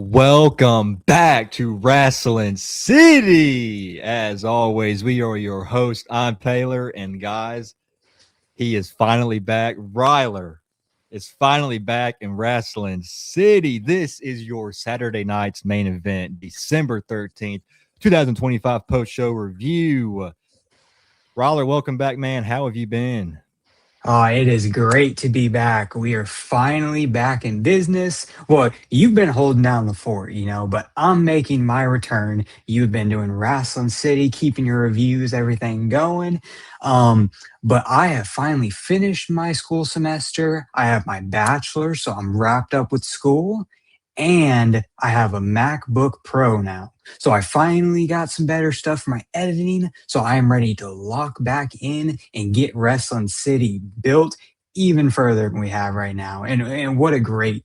Welcome back to Wrestling City. As always, we are your host. I'm Taylor, and guys, he is finally back. Ryler is finally back in Wrestling City. This is your Saturday night's main event, December 13th, 2025 post-show review. Ryler, welcome back, man. How have you been? Oh, it is great to be back. We are finally back in business. Well, you've been holding down the fort, but I'm making my return. You've been doing Wrestling City, keeping your reviews, everything going. But I have finally finished my school semester. I have my bachelor's, so I'm wrapped up with school. And I have a MacBook Pro now. So I finally got some better stuff for my editing. So I am ready to lock back in and get Wrestling City built even further than we have right now. And what a great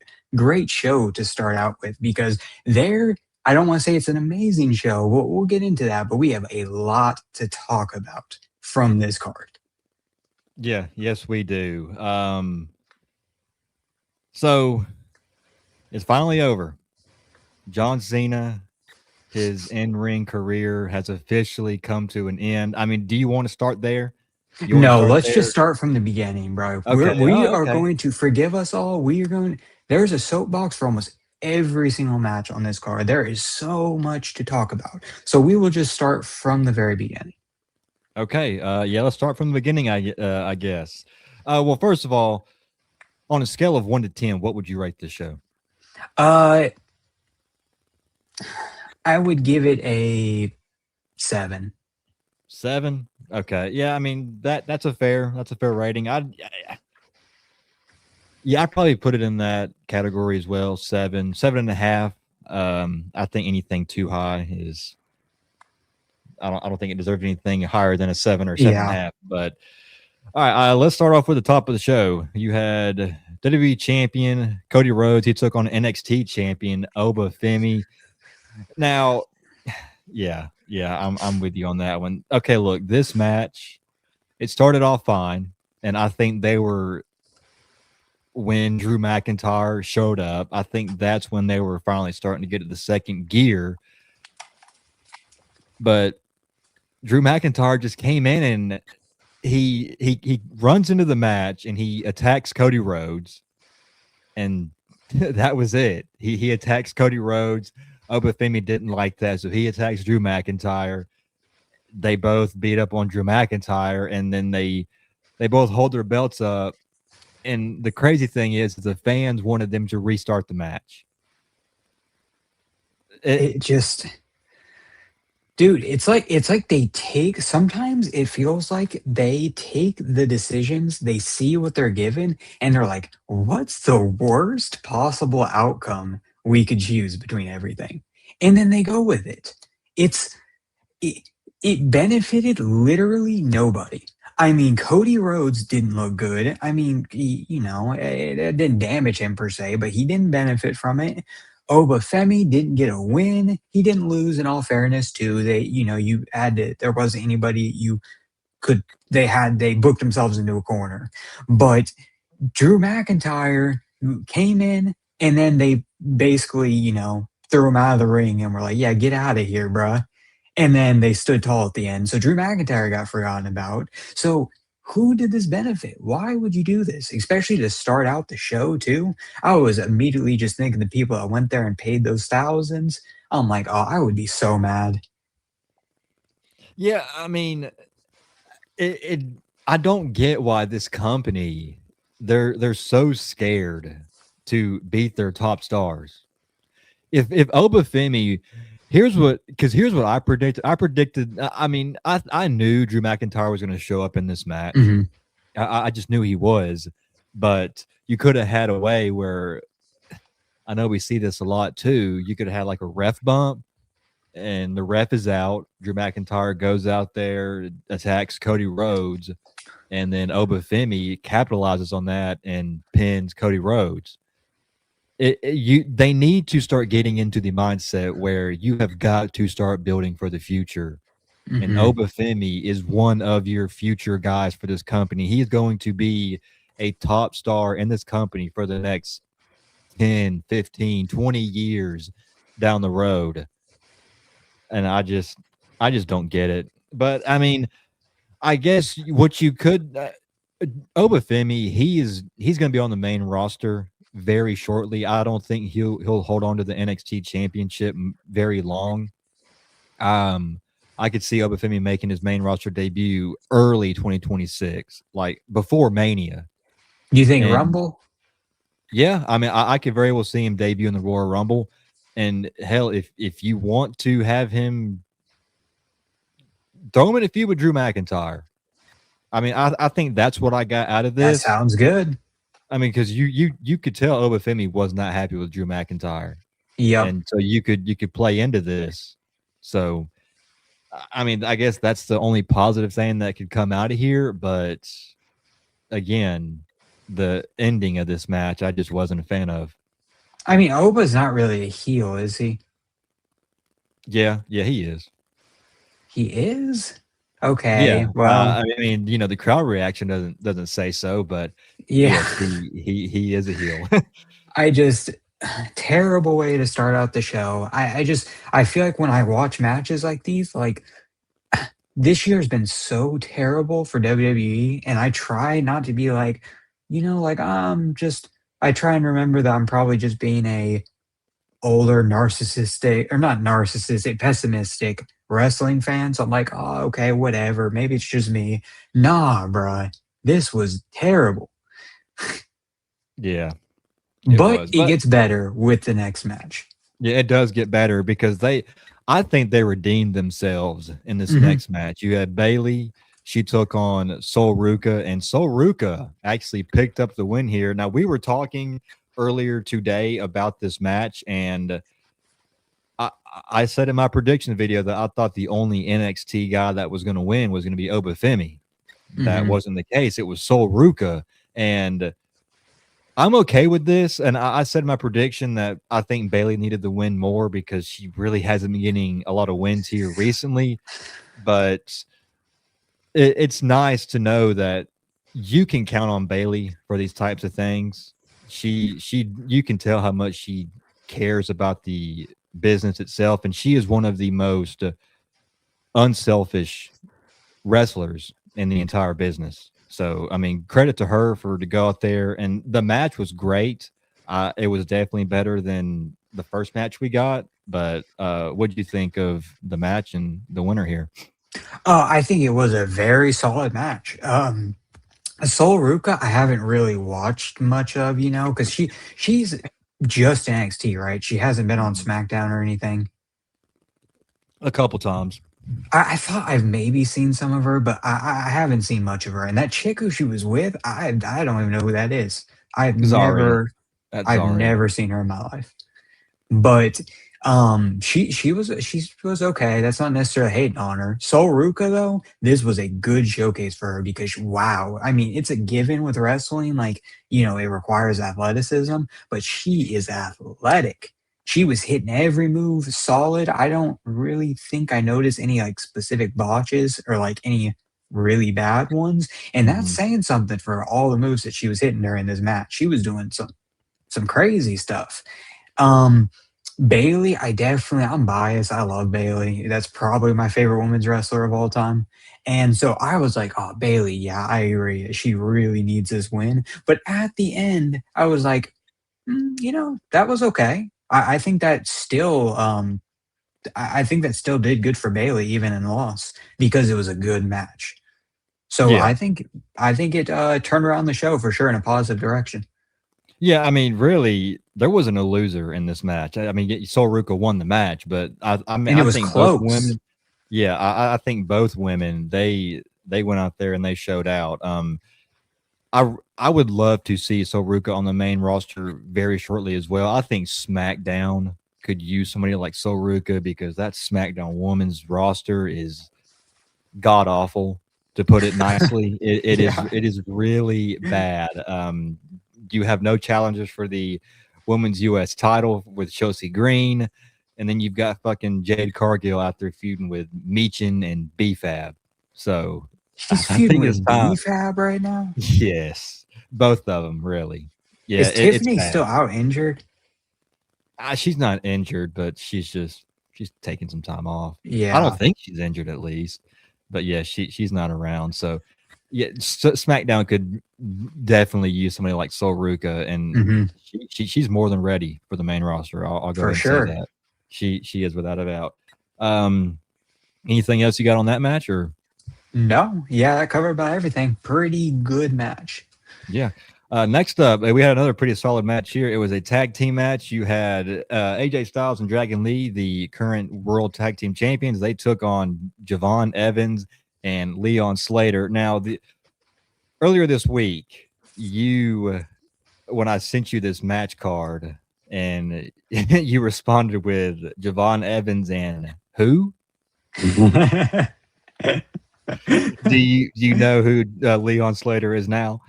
show to start out with, because there, I don't want to say it's an amazing show. We'll get into that, but we have a lot to talk about from this card. Yeah, yes, we do. So it's finally over. John Cena, his in-ring career has officially come to an end. I mean, do you want to start there? You want to No, start let's just there? start from the beginning, bro. Okay. We Oh, are okay. going to forgive us all. There's a soapbox for almost every single match on this card. There is so much to talk about. So we will just start from the very beginning. Okay. Yeah, let's start from the beginning, I guess. Well, first of all, on a scale of 1 to 10, what would you rate this show? Uh, I would give it a 7. 7? Okay. Yeah, I mean, that's a fair rating. I'd probably put it in that category as well. 7, 7.5. I think anything too high is I don't think it deserves anything higher than a 7 or seven and a Yeah. half. But all right, let's start off with the top of the show. You had WWE champion Cody Rhodes. He took on NXT champion Oba Femi. Now, yeah, I'm with you on that one. Okay, look, this match it started off fine, and I think they were when Drew McIntyre showed up. I think that's when they were finally starting to get to the second gear. But Drew McIntyre just came in and he runs into the match and he attacks Cody Rhodes, and that was it. He attacks Cody Rhodes. Obafemi didn't like that, so he attacks Drew McIntyre. They both beat up on Drew McIntyre, and then they both hold their belts up. And the crazy thing is the fans wanted them to restart the match. It It, just Dude, it's like they take sometimes it feels like they take the decisions, they see what they're given, and they're like, what's the worst possible outcome we could choose between everything? And then they go with it. It's it, it benefited literally nobody. I mean, Cody Rhodes didn't look good. I mean, it didn't damage him per se, but he didn't benefit from it. Obafemi didn't get a win. He didn't lose. In all fairness, too, you had to. There wasn't anybody you could. They booked themselves into a corner, but Drew McIntyre came in, and then they basically, threw him out of the ring and were like, "Yeah, get out of here, bruh." And then they stood tall at the end. So Drew McIntyre got forgotten about. So who did this benefit? Why would you do this? Especially to start out the show, too. I was immediately just thinking the people that went there and paid those thousands. I'm like, oh, I would be so mad. yeah, I mean, it I don't get why this company they're so scared to beat their top stars. If Obafemi, here's what I predicted. I mean, I knew Drew McIntyre was going to show up in this match. Hmm. I just knew he was, but you could have had a way where I know we see this a lot too. You could have had like a ref bump, and the ref is out. Drew McIntyre goes out there, attacks Cody Rhodes, and then Obafemi capitalizes on that and pins Cody Rhodes. They need to start getting into the mindset where you have got to start building for the future. And Hmm. Obafemi is one of your future guys for this company. He is going to be a top star in this company for the next 10, 15, 20 years down the road. And I just don't get it. But I mean, I guess what you could Obafemi, he's going to be on the main roster very shortly. I don't think he'll hold on to the NXT championship very long. Um, I could see Obafemi making his main roster debut early 2026, like before Mania. You think And Rumble? yeah, I mean, I could very well see him debut in the Royal Rumble. And hell, if you want to have him, throw him in a feud with Drew McIntyre. I mean, I think that's what I got out of That this. sounds good. I mean, because you could tell Obafemi was not happy with Drew McIntyre, Yep. and so you could play into this. So, I mean, I guess that's the only positive thing that could come out of here. But again, the ending of this match, I just wasn't a fan of. I mean, Oba's not really a heel, is he? Yeah, yeah, he is. He is? Yeah, Okay. Well, I mean, the crowd reaction doesn't say so, but yeah. yes, he is a heel. I just terrible way to start out the show. I feel like when I watch matches like these, like this year has been so terrible for WWE, and I try not to be like, like I'm just. I try and remember that I'm probably just being a older narcissistic or not narcissistic, pessimistic wrestling fan. So I'm like, oh, okay, whatever. Maybe it's just me. Nah, bruh, this was terrible. Yeah, it But was, it but gets better with the next match. yeah, it does get better because I think they redeemed themselves in this Hmm. next match. You had Bailey, she took on Sol Ruka, and Sol Ruka actually picked up the win here. Now, we were talking earlier today about this match, and I, I said in my prediction video that I thought the only NXT guy that was going to win was going to be Obafemi. That Hmm. wasn't the case. It was Sol Ruka, and I'm okay with this, and I said my prediction that I think Bailey needed the win more because she really hasn't been getting a lot of wins here recently. But it's nice to know that you can count on Bailey for these types of things. You can tell how much she cares about the business itself, and she is one of the most unselfish wrestlers in the entire business. So, I mean, credit to her for to go out there, and the match was great. It was definitely better than the first match we got. But what do you think of the match and the winner here? I think it was a very solid match. Sol Ruka, I haven't really watched much of, because she's just NXT, right? She hasn't been on Mhm. SmackDown or anything. A couple times. I thought I've maybe seen some of her, but I haven't seen much of her. And that chick who she was with, I don't even know who that is. I've Zari. never That's I've Zari. never seen her in my life. But she was okay. That's not necessarily hating on her. Sol Ruka though, this was a good showcase for her because wow, I mean it's a given with wrestling, like it requires athleticism, but she is athletic. She was hitting every move solid. I don't really think I noticed any like specific botches or like any really bad ones. And that's Hmm. saying something for all the moves that she was hitting during this match. She was doing some crazy stuff. Um, Bailey, I'm biased. I love Bailey. That's probably my favorite women's wrestler of all time. And so I was like, oh, Bailey, yeah, I agree. She really needs this win. But at the end, I was like, that was okay. I think that still, I think that still did good for Bailey, even in the loss, because it was a good match. So Yeah. I think it turned around the show for sure in a positive direction, Yeah, I mean, really, there wasn't a loser in this match. I mean, Sol Ruka won the match, but I mean, and it I was think both close. women. Yeah, I think both women they went out there and they showed out. I would love to see Sol Ruka on the main roster very shortly as well. I think SmackDown could use somebody like Sol Ruka because that SmackDown women's roster is god awful, to put it nicely. Yeah. It is really bad. You have no challengers for the women's U.S. title with Chelsea Green, and then you've got fucking Jade Cargill out there feuding with Meechin and BFAB. So She's I feuding think it's with time. BFAB right now. Yes, both of them really. Yeah, Is it's Tiffany still bad. out injured? She's not injured, but she's taking some time off. I don't Yeah. think she's injured at least, but yeah, she's not around. So yeah, SmackDown could definitely use somebody like Sol Ruka, and Hmm. she's more than ready for the main roster. I'll go For ahead and say sure. that she is without a doubt. Um, anything else you got on that match, or No, yeah, that covered about everything. Pretty good match. yeah. Next up, we had another pretty solid match here. It was a tag team match. You had AJ Styles and Dragon Lee, the current world tag team champions. They took on Javon Evans and Leon Slater. Now, earlier this week, when I sent you this match card, and you responded with Javon Evans and who? Do you know who Leon Slater is now?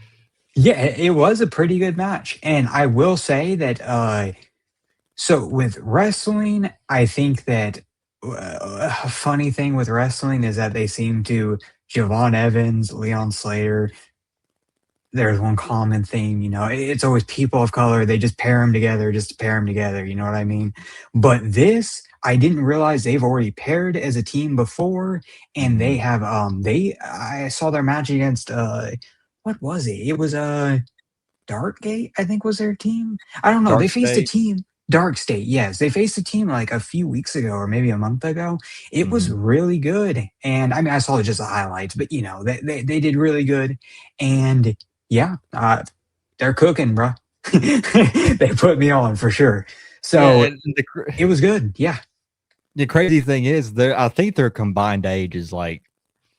Yeah, it was a pretty good match. And I will say that so with wrestling, I think that a funny thing with wrestling is that they seem to Javon Evans, Leon Slater, there's one common theme, it's always people of color. They just pair them together just to pair them together. You know what I mean? But this, I didn't realize they've already paired as a team before, and Mm-hmm. they have I saw their match against what was it? It was Darkgate, I think was their team. I don't know. They Dark faced a State. team. Dark State, yes, they faced a team like a few weeks ago or maybe a month ago. It was Mm-hmm. really good, and I mean, I saw just the highlights, but they did really good, and yeah, they're cooking, bro. They put me on for sure. Yeah, So and it was good. Yeah, the crazy thing is, I think their combined age is like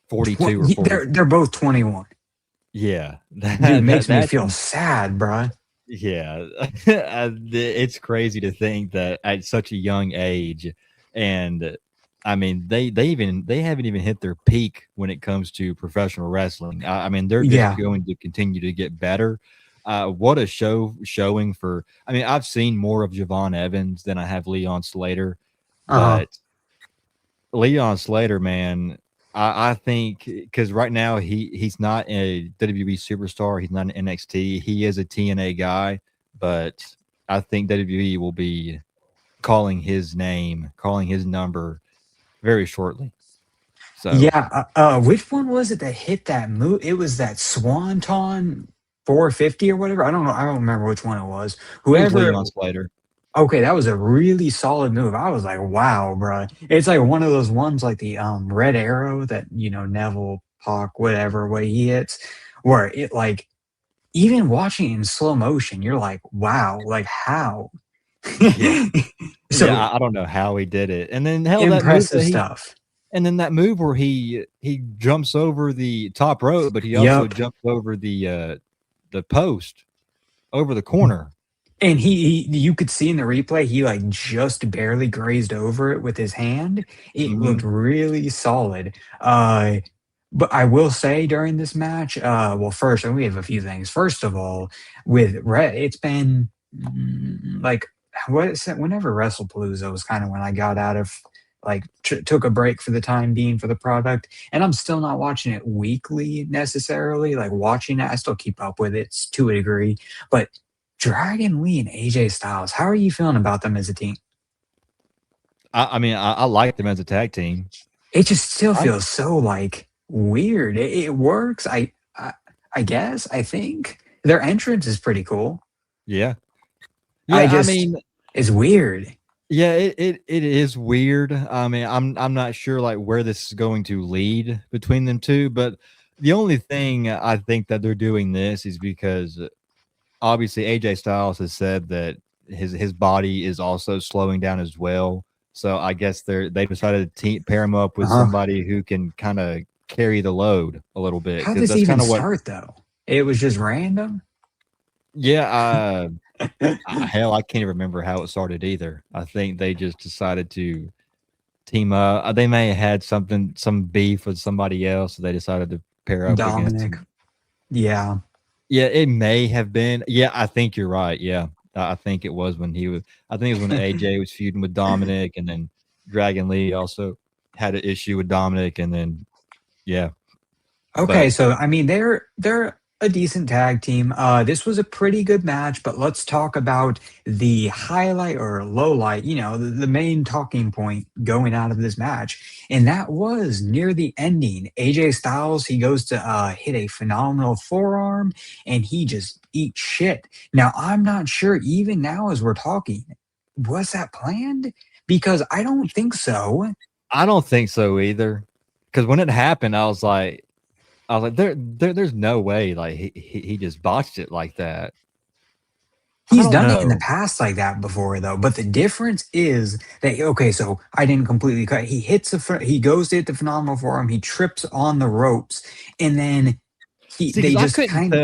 42 or they're 44. both 21. Yeah, Dude, that makes me that's feel sad, bro. yeah. It's crazy to think that at such a young age, and I mean, they haven't even hit their peak when it comes to professional wrestling. I mean, they're just Yeah. going to continue to get better. What a showing for. I mean, I've seen more of Javon Evans than I have Leon Slater, Uh huh. but Leon Slater, man, I think because right now he's not a WWE superstar. He's not an NXT. He is a TNA guy, but I think WWE will be calling his name, calling his number very shortly. So Yeah, which one was it that hit that move? It was that Swanton 450 or whatever. I don't know. I don't remember which one it was. it was Whoever. Leon Slater. Okay, that was a really solid move. I was like, wow, bro. It's like one of those ones like the red arrow that Neville Puck, whatever way he hits, where it like even watching it in slow motion, you're like, wow, like how? Yeah, So yeah. I don't know how he did it, and then hell, that move impressive that he stuff. and then that move where he jumps over the top rope, but he also Yep. jumps over the post over the corner. And you could see in the replay, he like just barely grazed over it with his hand. It looked Mhm. really solid. But I will say during this match, well, first, and we have a few things. First of all, with Red, it's been like what is it, whenever WrestlePalooza was kind of when I got out of like took a break for the time being for the product, and I'm still not watching it weekly necessarily. Like watching it, I still keep up with it to a degree, but Dragon Lee and AJ Styles, how are you feeling about them as a team? I mean, I like them as a tag team. It just still I feels so like weird. It works. I guess. I think their entrance is pretty cool. Yeah. I Yeah, I just mean, it's weird. yeah, it is weird. I mean, I'm not sure like where this is going to lead between them two, but the only thing I think that they're doing this is because obviously AJ Styles has said that his body is also slowing down as well. So I guess they decided to pair him up with Uh-huh. somebody who can kind of carry the load a little bit How'd because this that's even kind of what. start though? It was just random. Yeah, hell, I can't even remember how it started either. I think they just decided to team up. They may have had some beef with somebody else, so they decided to pair up against Dominic. him. Yeah. Yeah, it may have been. Yeah, I think you're right. Yeah, I think it was when he was. I think it was when AJ was feuding with Dominic, and then Dragon Lee also had an issue with Dominic, and then yeah, Okay, but so I mean they're a decent tag team. This was a pretty good match, but let's talk about the highlight or low light, the main talking point going out of this match. And that was near the ending. AJ Styles, he goes to hit a phenomenal forearm and he just eats shit. Now, I'm not sure, even now as we're talking, was that planned? Because I don't think so. I don't think so either. Because when it happened, I was like, there's no way like he just botched it like that. I He's don't done it in the know. past like that before, though. But the difference is that okay, so I didn't completely cut. He goes to hit the phenomenal forearm. He trips on the ropes, and then See, they because just kind.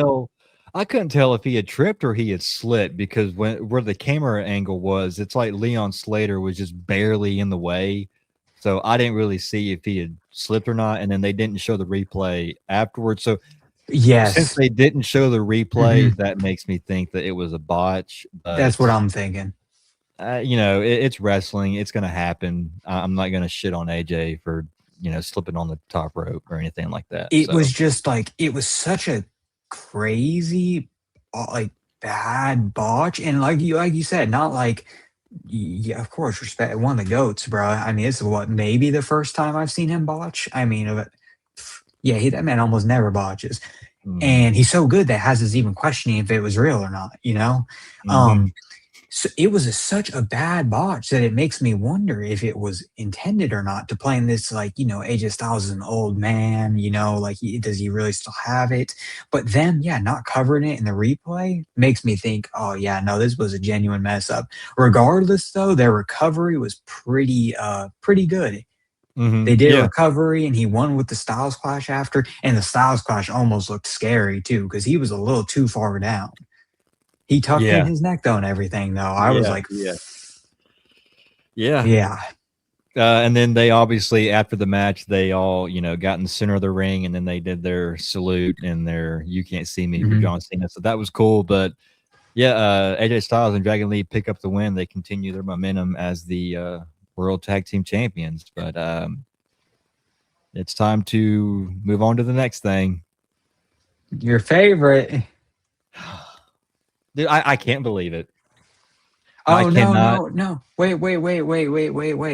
I couldn't tell if he had tripped or he had slipped because where the camera angle was, it's like Leon Slater was just barely in the way. So I didn't really see if he had slipped or not, and then they didn't show the replay afterwards. So since Yes, they didn't show the replay, hmm that makes me think that it was a botch. that's what But I'm thinking. it's wrestling; it's going to happen. I'm not going to shit on AJ for slipping on the top rope or anything like that. It So was just like it was such a crazy, like bad botch, and like you said, not like yeah, of course, respect one of the goats, bro. I mean, this is what maybe the first time I've seen him botch. I mean, yeah, that man almost never botches, mhm, and he's so good that has us even questioning if it was real or not. mhm. So it was such a bad botch that it makes me wonder if it was intended or not to play in this, like, AJ Styles is an old man, like, does he really still have it? But then, yeah, not covering it in the replay makes me think, oh, yeah, no, this was a genuine mess up. Regardless, though, their recovery was pretty good. They did a Yeah, recovery and he won with the Styles Clash after, and the Styles Clash almost looked scary too because he was a little too far down. He tucked in yeah, his neck though and everything though. I was yeah, like, yeah, yeah. yeah. And then they obviously after the match they all got in the center of the ring and then they did their salute and their "You Can't See Me" for Mhm. John Cena. So that was cool. But yeah, AJ Styles and Dragon Lee pick up the win. They continue their momentum as the World Tag Team Champions. But it's time to move on to the next thing. Your favorite. Dude, I can't believe it. I Oh no, cannot. no, no. Wait.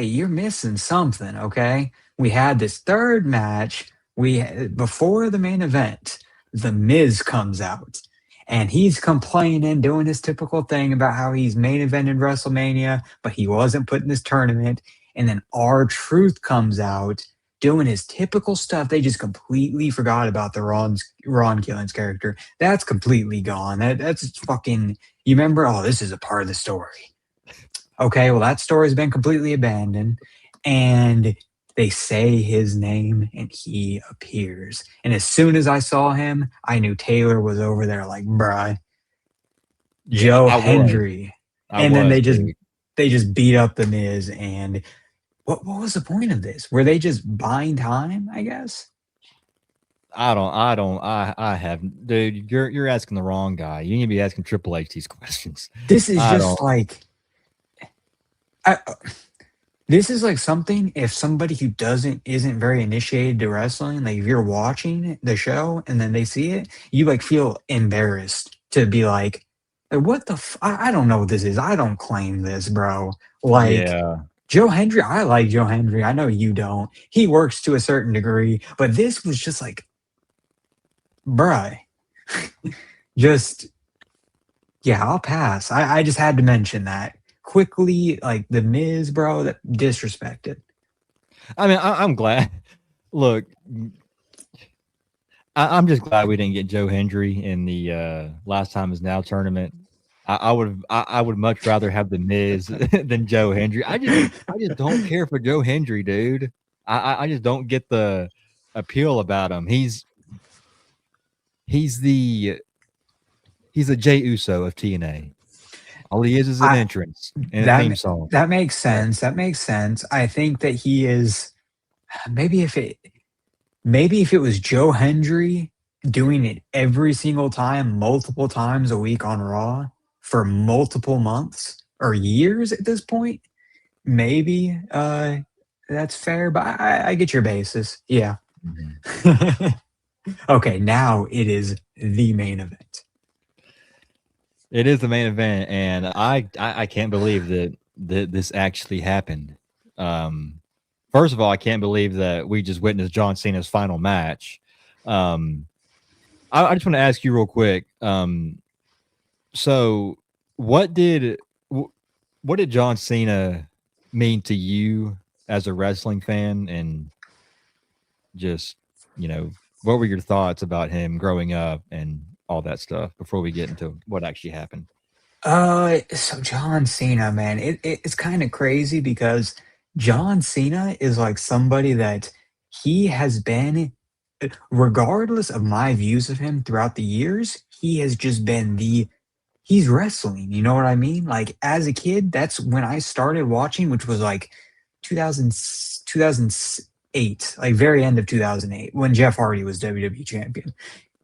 You're missing something, okay? We had this third match. Before the main event, the Miz comes out and he's complaining, doing his typical thing about how he's main evented WrestleMania, but he wasn't put in this tournament. And then our Truth comes out doing his typical stuff. They just completely forgot about the Ron Killings character. That's completely gone. That's fucking. You remember? Oh, this is a part of the story. Okay, well, that story's been completely abandoned. And they say his name and he appears. And as soon as I saw him, I knew Taylor was over there like, bruh, Yeah, Joe I was. Hendry. I And then was, they just dude. they just beat up the Miz. And what was the point of this? Were they just buying time, I guess? I have, dude. You're asking the wrong guy. You need to be asking Triple H these questions. This is I just don't. like I, this is like something if somebody who doesn't isn't very initiated to wrestling, like if you're watching the show and then they see it, you like feel embarrassed to be like, what the I don't know what this is. I don't claim this, bro. Like Yeah, Joe Hendry, I like Joe Hendry. I know you don't. He works to a certain degree, but this was just like, bruh, just yeah, I'll pass. I just had to mention that quickly. Like the Miz, bro, that disrespected. I mean, I'm glad. Look, I'm just glad we didn't get Joe Hendry in the last time is now tournament. I would much rather have the Miz than Joe Hendry. I just don't care for Joe Hendry, dude. I just don't get the appeal about him. He's the he's the Jay Uso of TNA. All he is an I entrance and a that theme song. that makes So, sense. That makes sense. I think that he is maybe if it was Joe Hendry doing it every single time, multiple times a week on Raw for multiple months or years at this point, maybe that's fair. But I get your basis. Yeah. mhm. Okay, now it is the main event. It is the main event, and I can't believe that this actually happened. Um, First of all, I can't believe that we just witnessed John Cena's final match. Um, I just want to ask you real quick. So what did wh- what did John Cena mean to you as a wrestling fan, and just you know what were your thoughts about him growing up and all that stuff before we get into what actually happened? So John Cena, man, it's kind of crazy because John Cena is like somebody that he has been, regardless of my views of him throughout the years, he has just been he's wrestling. You know what I mean? Like as a kid, that's when I started watching, which was like 2000, 2008, like very end of 2008, when Jeff Hardy was WWE champion.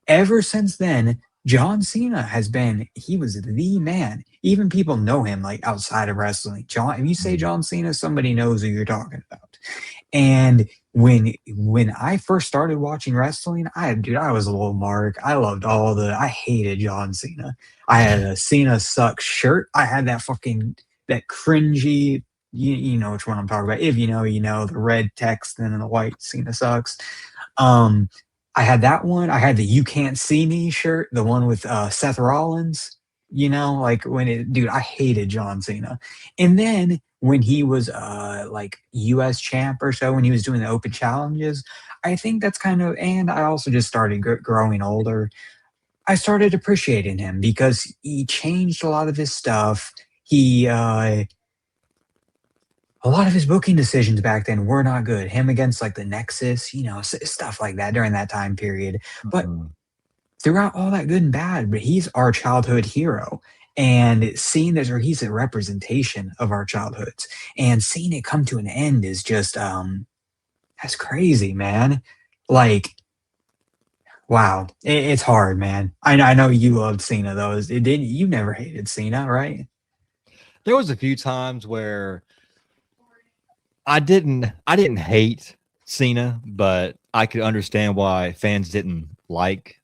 Ever since then, John Cena has been, he was the man. Even people know him like outside of wrestling. John, if you say Mhm. John Cena, somebody knows who you're talking about. And when I first started watching wrestling, I was a little mark. I loved I hated John Cena. I had a Cena sucks shirt. I had that fucking that cringy, you know which one I'm talking about. If you know, you know, the red text and then the white Cena sucks. Um, I had that one. I had the "You Can't See Me" shirt, the one with Seth Rollins. You know, like when dude, I hated John Cena. And then when he was like U.S. champ or so, when he was doing the open challenges, I think that's kind of. And I also just started growing older. I started appreciating him because he changed a lot of his stuff. He A lot of his booking decisions back then were not good. Him against like the Nexus, you know, stuff like that during that time period. But Mhm. throughout all that good and bad, but he's our childhood hero. And seeing this, or he's a representation of our childhoods, and seeing it come to an end is just that's crazy, man. Like, wow, it's hard, man. I know you loved Cena though. It did you never hated Cena, right? There was a few times where I didn't hate Cena, but I could understand why fans didn't like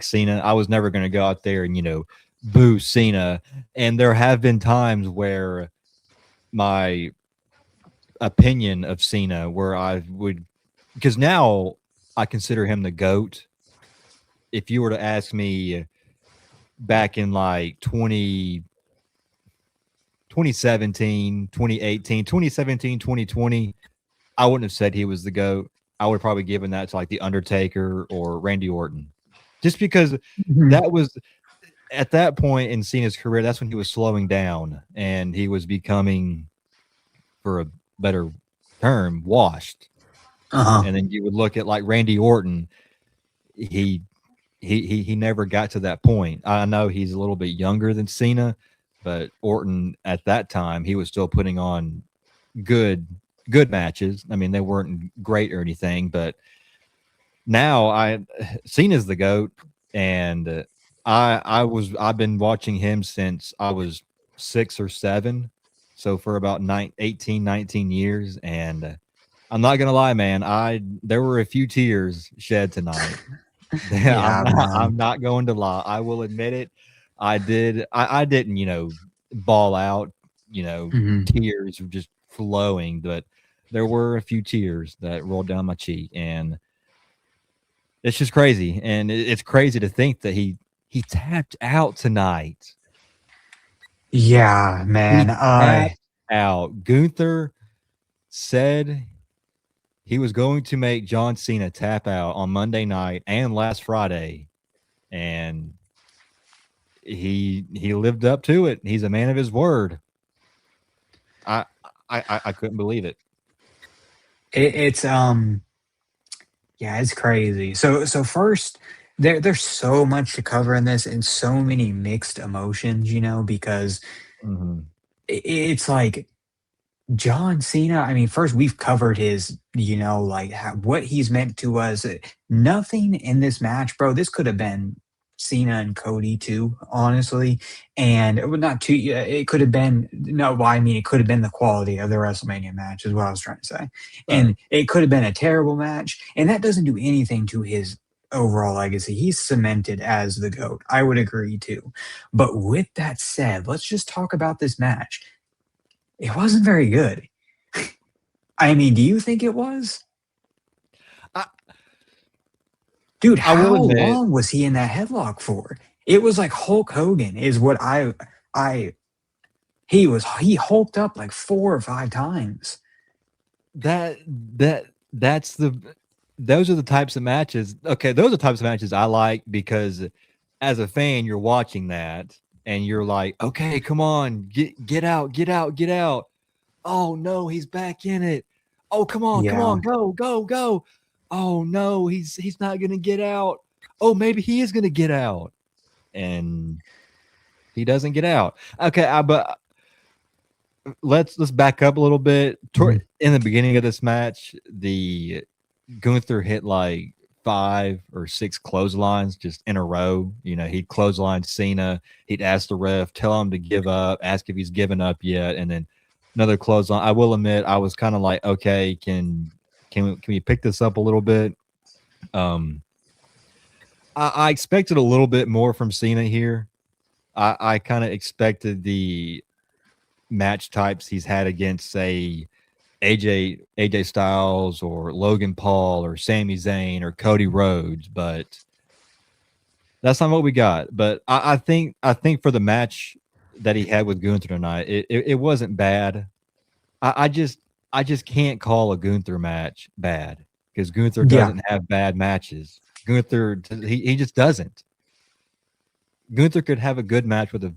Cena. I was never going to go out there and boo Cena, and there have been times where my opinion of Cena where I would, because now I consider him the GOAT. If you were to ask me back in like 2017, 2018, 2017, 2020, I wouldn't have said he was the GOAT. I would have probably given that to like The Undertaker or Randy Orton. Just because Mhm. that was at that point in Cena's career, that's when he was slowing down and he was becoming, for a better term, washed. Uh-huh. And then you would look at like Randy Orton. He he never got to that point. I know he's a little bit younger than Cena, but Orton at that time he was still putting on good good matches. I mean, they weren't great or anything, but now Cena's the goat, and I've been watching him since I was 6 or 7, so for about 18, 19 years, and I'm not gonna lie, man. I There were a few tears shed tonight. Yeah, man. I'm not going to lie. I will admit it. I didn't, ball out, Mhm. tears were just flowing, but there were a few tears that rolled down my cheek, and it's just crazy. And it's crazy to think that he tapped out tonight. Yeah, man. He tapped out. Gunther said he was going to make John Cena tap out on Monday night and last Friday, and he lived up to it. He's a man of his word. I I couldn't believe it. It's yeah, it's crazy. So first, there's so much to cover in this and so many mixed emotions, you know, because Mhm. it's like John Cena. I mean, first we've covered his, you know, like what he's meant to us. Nothing in this match, bro. This could have been. Cena and Cody too, honestly. And it would not too. Yeah, it could have been no. Well, I mean, it could have been the quality of the WrestleMania match, is what I was trying to say. Right. And it could have been a terrible match, and that doesn't do anything to his overall legacy. He's cemented as the GOAT. I would agree too. But with that said, let's just talk about this match. It wasn't very good. I mean, do you think it was? I, Dude, I will how admit long was he in that headlock for? It was like Hulk Hogan is what I he hulked up like 4 or 5 times. that's the those are the types of matches. Okay, those are the types of matches I like because as a fan, you're watching that and you're like, okay, come on, get out, get out, get out. Oh no, he's back in it. Oh, come Yeah. on, go, go, go. Oh no, he's not gonna get out. Oh, maybe he is gonna get out. And he doesn't get out. Okay, but let's back up a little bit. Mhm. In the beginning of this match, the Gunther hit like 5 or 6 clotheslines just in a row. You know, he'd clothesline Cena. He'd ask the ref, tell him to give up, ask if he's given up yet, and then another clothesline. I will admit, I was kind of like, okay, can we pick this up a little bit? Um, I expected a little bit more from Cena here. I kind of expected the match types he's had against, say, AJ Styles or Logan Paul or Sami Zayn or Cody Rhodes, but that's not what we got. But I think for the match that he had with Gunther tonight, it wasn't bad. I just can't call a Gunther match bad because Gunther Yeah. doesn't have bad matches. Gunther he just doesn't. Gunther could have a good match with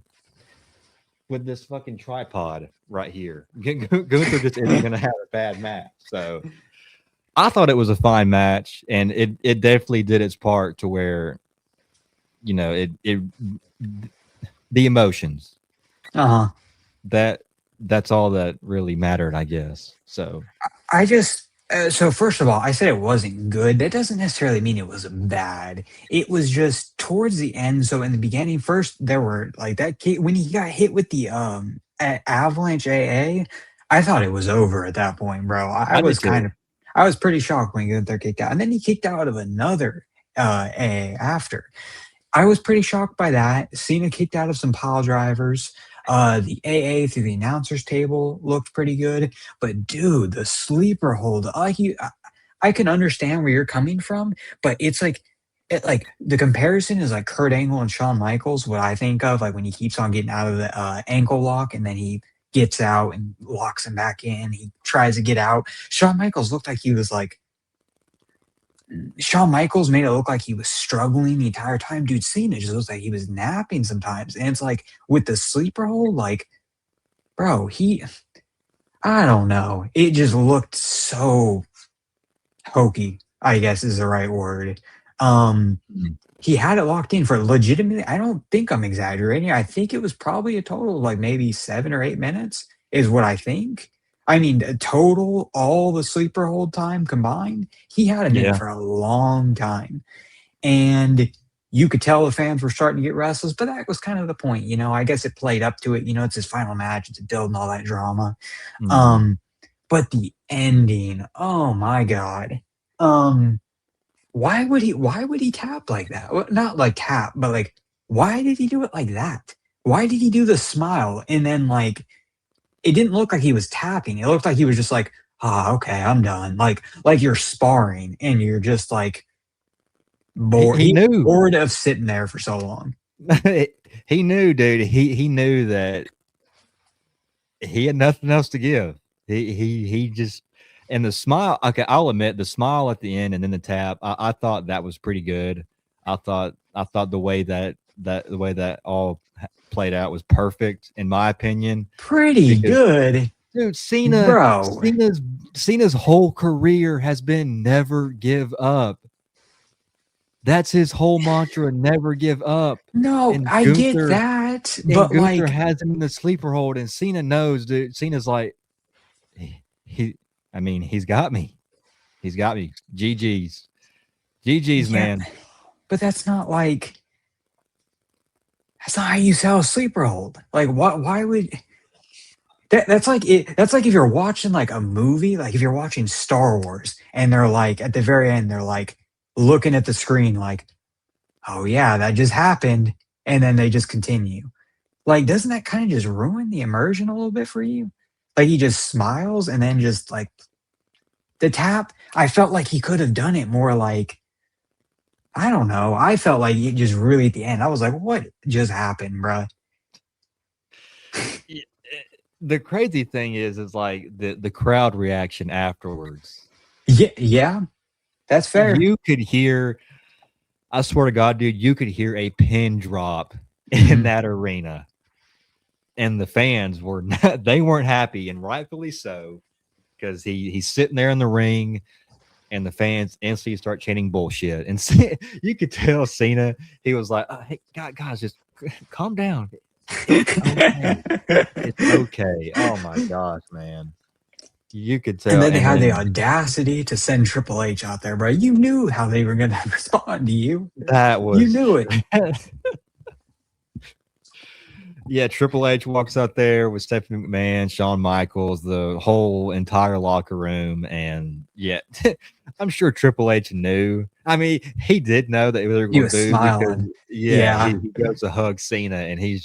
this fucking tripod right here. Gunther just isn't going to have a bad match. So I thought it was a fine match, and it definitely did its part to where it the emotions Uh-huh. that that's all that really mattered, I guess. So I just so first of all, I said it wasn't good. That doesn't necessarily mean it was bad. It was just towards the end. So in the beginning, first there were like that kid when he got hit with the Avalanche AA. I thought it was over at that point, bro. I I did was too. kind of I was pretty shocked when Gunther kicked out, and then he kicked out of another AA after. I was pretty shocked by that. Cena kicked out of some pile drivers. The AA through the announcers table looked pretty good, but dude, the sleeper hold, I can understand where you're coming from, but it's like, like the comparison is like Kurt Angle and Shawn Michaels. What I think of, like when he keeps on getting out of the ankle lock and then he gets out and locks him back in. He tries to get out. Shawn Michaels looked like he was like Shawn Michaels made it look like he was struggling the entire time. Dude, Cena just looks like he was napping sometimes. And it's like with the sleeper hold, like, bro, I don't know. It just looked so hokey, I guess is the right word. Um, Mm. he had it locked in for legitimately, I don't think I'm exaggerating. I think it was probably a total of like maybe 7 or 8 minutes, is what I think. I mean, total, all the sleeper hold time combined, he had it in Yeah. for a long time. And you could tell the fans were starting to get restless, but that was kind of the point, I guess it played up to it. It's his final match, it's building all that drama. Mhm. Um, but the ending, oh my god. Um, why would he tap like that? Well, not like tap, but like why did he do it like that? Why did he do the smile and then like it didn't look like he was tapping. It looked like he was just like, "Ah, okay, I'm done." Like you're sparring and you're just like bored. He He knew. bored of sitting there for so long. He knew, dude. He knew that he had nothing else to give. He just and the smile. Okay, I'll admit the smile at the end and then the tap. I thought that was pretty good. I thought the way that all played out was perfect in my opinion Pretty because good, dude, Cena bro. Cena's Cena's whole career has been never give up. That's his whole mantra, never give up. No, And I get Gunther that, and but Gunther like has him in the sleeper hold, and Cena knows, dude. Cena's like, he I mean, he's got me. He's got me. GG's. GG's, yeah, man. but that's not like That's not how you sell a sleeper hold. Like, why would that's like it? That's like if you're watching like a movie, like if you're watching Star Wars, and they're like at the very end, they're like looking at the screen, like, "Oh yeah, that just happened," and then they just continue. Like, doesn't that kind of just ruin the immersion a little bit for you? Like he just smiles and then just like the tap. I felt like he could have done it more like I don't know. I felt like it just really at the end. I was like, "What just happened, bruh?" Y- eh, the crazy thing is like the crowd reaction afterwards. Yeah, yeah, that's fair. You could hear, I swear to God, dude, you could hear a pin drop in Mhm. that arena. And the fans were not, they weren't happy, and rightfully so, because he's sitting there in the ring, and the fans instantly start chanting bullshit. And you could tell Cena, he was like, "Hey, guys, just calm down. It's okay. It's okay." Oh my gosh, man. You could And tell. then they And had the then audacity to send Triple H out there, bro. You knew how they were going to respond to you. that You was, knew it. yeah, Triple H walks out there with Stephanie McMahon, Shawn Michaels, the whole entire locker room. And yeah, I'm sure Triple H knew. I mean, he did know that they were He going to was boo because, smiling. yeah, Yeah. he goes to hug Cena, and he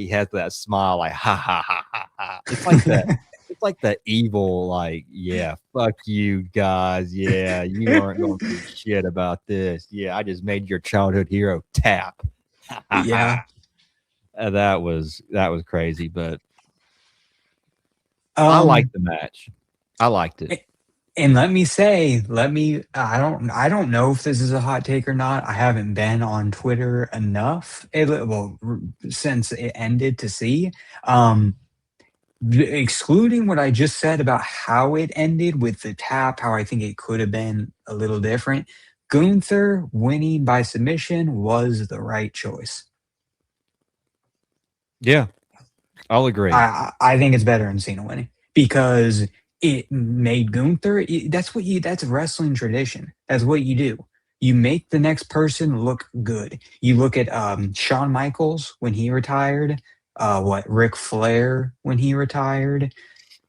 has that smile like, ha, ha, ha, ha, ha. It's like that. It's like that evil, like, yeah, fuck you guys. Yeah, you aren't going to do shit about this. Yeah, I just made your childhood hero tap. Ha, ha, Yeah. ha. That was crazy, but I Um, liked the match. I liked it. and let me say, I don't know if this is a hot take or not. I haven't been on Twitter enough, since it ended to see. Um, excluding what I just said about how it ended with the tap, how I think it could have been a little different. Gunther winning by submission was the right choice. Yeah, I'll agree. I think it's better than Cena winning because it made Gunther. That's wrestling tradition. That's what you do. You make the next person look good. You look at Shawn Michaels when he retired. What Ric Flair when he retired.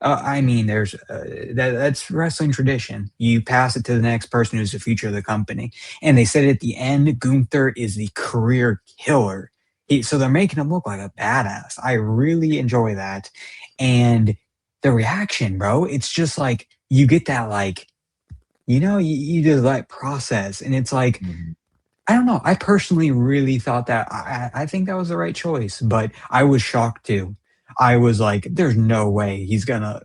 I mean, that's wrestling tradition. You pass it to the next person who's the future of the company. And they said at the end, Gunther is the career killer. So they're making him look like a badass. I really enjoy that. And the reaction, bro, it's just like you get that, like, you just like process. And it's like, Mhm. I don't know. I personally really thought that I think that was the right choice, but I was shocked too. I was like, there's no way he's gonna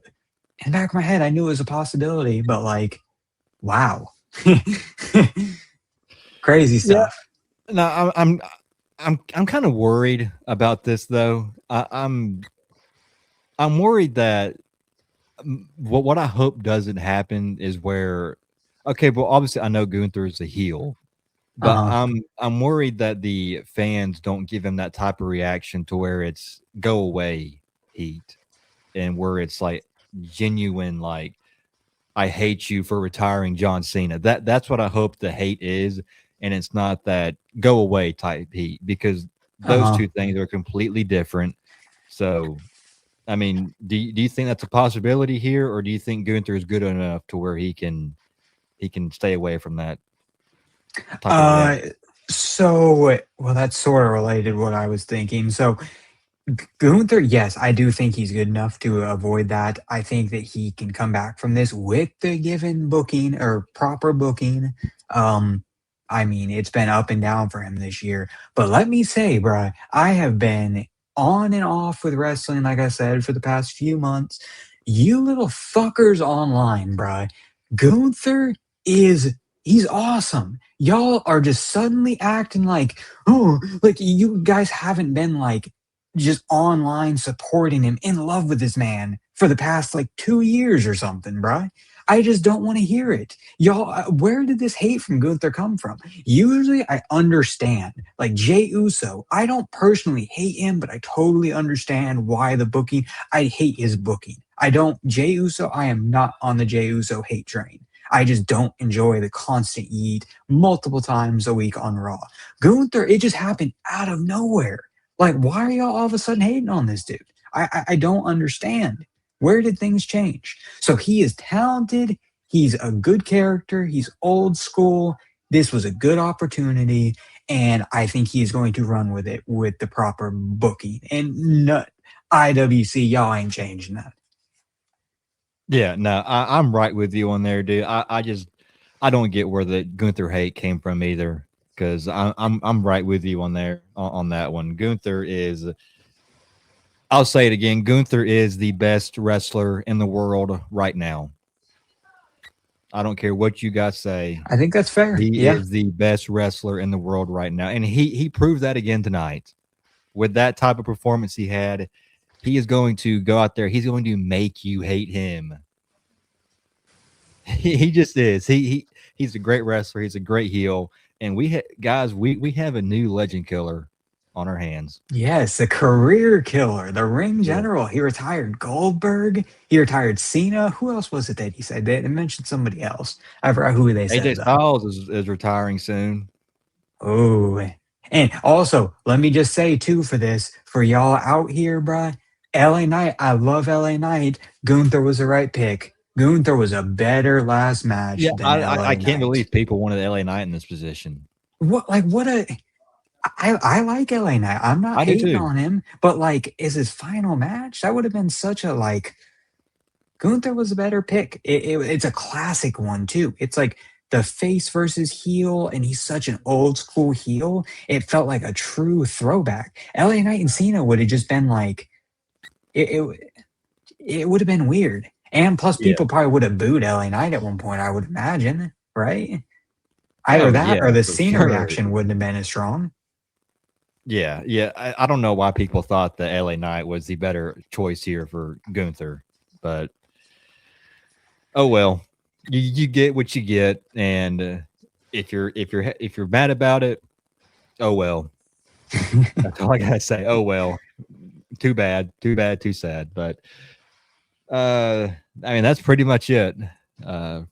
in the back of my head, I knew it was a possibility, but like, wow. Crazy Yeah. stuff. No, I'm kind of worried about this though. I'm worried that what I hope doesn't happen is where, okay, well, obviously I know Gunther is a heel, but Uh-huh. I'm worried that the fans don't give him that type of reaction to where it's go away heat, and where it's like genuine, like, I hate you for retiring John Cena. That's what I hope the hate is, and it's not that go away type heat, because those Uh-huh. two things are completely different. So, I mean, do you think that's a possibility here, or do you think Gunther is good enough to where he can stay away from that type of reaction? Uh so well that's sort of related what I was thinking. So Gunther, yes, I do think he's good enough to avoid that. I think that he can come back from this with the given booking or proper booking. Um, I mean, it's been up and down for him this year. But let me say, bruh, I have been on and off with wrestling, like I said, for the past few months. You little fuckers online, bruh. Gunther is he's awesome. Y'all are just suddenly acting like, oh, like you guys haven't been like just online supporting him, in love with this man for the past like 2 years or something, bruh. I just don't want to hear it. Y'all, where did this hate from Gunther come from? Usually I understand. Like Jay Uso, I don't personally hate him, but I totally understand why the booking, I hate his booking. I don't, Jay Uso, I am not on the Jay Uso hate train. I just don't enjoy the constant yeet multiple times a week on Raw. Gunther, it just happened out of nowhere. Like, why are y'all all of a sudden hating on this dude? I don't understand. Where did things change? So he is talented. He's a good character. He's old school. This was a good opportunity, and I think he's going to run with it with the proper booking. And no, IWC, y'all ain't changing that. Yeah, no, I'm right with you on there, dude. I just I don't get where the Gunther hate came from either, because I'm right with you on there on that one. Gunther is, I'll say it again, Gunther is the best wrestler in the world right now. I don't care what you guys say. I think that's fair. He Yeah. is the best wrestler in the world right now, and he proved that again tonight with that type of performance he had. He is going to go out there. He's going to make you hate him. He just is. He's a great wrestler. He's a great heel, and guys, we have a new legend killer on our hands. Yes, the career killer, the ring Yeah, general. He retired Goldberg. He retired Cena. Who else was it that he said? They mentioned somebody else. I forgot who they AJ said though. Styles is retiring soon. Oh, and also let me just say too for this for y'all out here, bruh. LA Knight. I love LA Knight. Gunther was the right pick. Gunther was a better last match Yeah, than I LA can't Knight. believe people wanted LA Knight in this position. What like what a I like LA Knight. I'm not I do hating too. on him, but like, is his final match? That would have been such a like. Gunther was a better pick. It's a classic one too. It's like the face versus heel, and he's such an old school heel. It felt like a true throwback. LA Knight and Cena would have just been like it. It would have been weird, and plus, Yeah. people probably would have booed LA Knight at one point. I would imagine, right? Either Oh that yeah, or the for Cena sure. reaction wouldn't have been as strong. Yeah, yeah. I don't know why people thought that LA Knight was the better choice here for Gunther, but oh well. You get what you get, and if you're mad about it, oh well. That's all I gotta say. Oh well. Too bad, too sad. But I mean that's pretty much it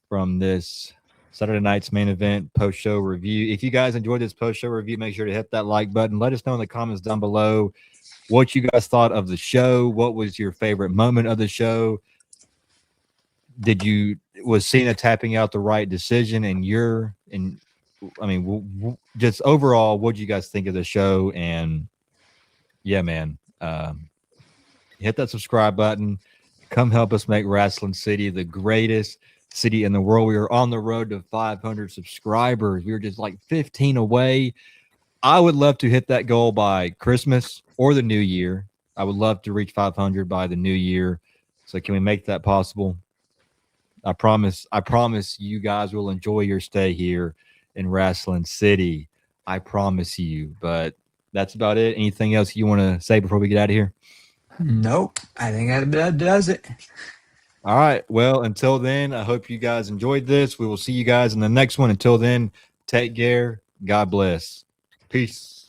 from this Saturday night's main event post show review. If you guys enjoyed this post show review, make sure to hit that like button. Let us know in the comments down below what you guys thought of the show. What was your favorite moment of the show? Did you was Cena tapping out the right decision? And I mean, just overall, what do you guys think of the show? And yeah, man, hit that subscribe button. Come help us make Wrestling City the greatest city in the world. We are on the road to 500 subscribers. We are just like 15 away. I would love to hit that goal by Christmas or the new year. I would love to reach 500 by the new year. So can we make that possible? I promise you guys will enjoy your stay here in Wrestling City. I promise you. But that's about it. Anything else you want to say before we get out of here? Nope, I think that does it. All right. Well, until then, I hope you guys enjoyed this. We will see you guys in the next one. Until then, take care. God bless. Peace.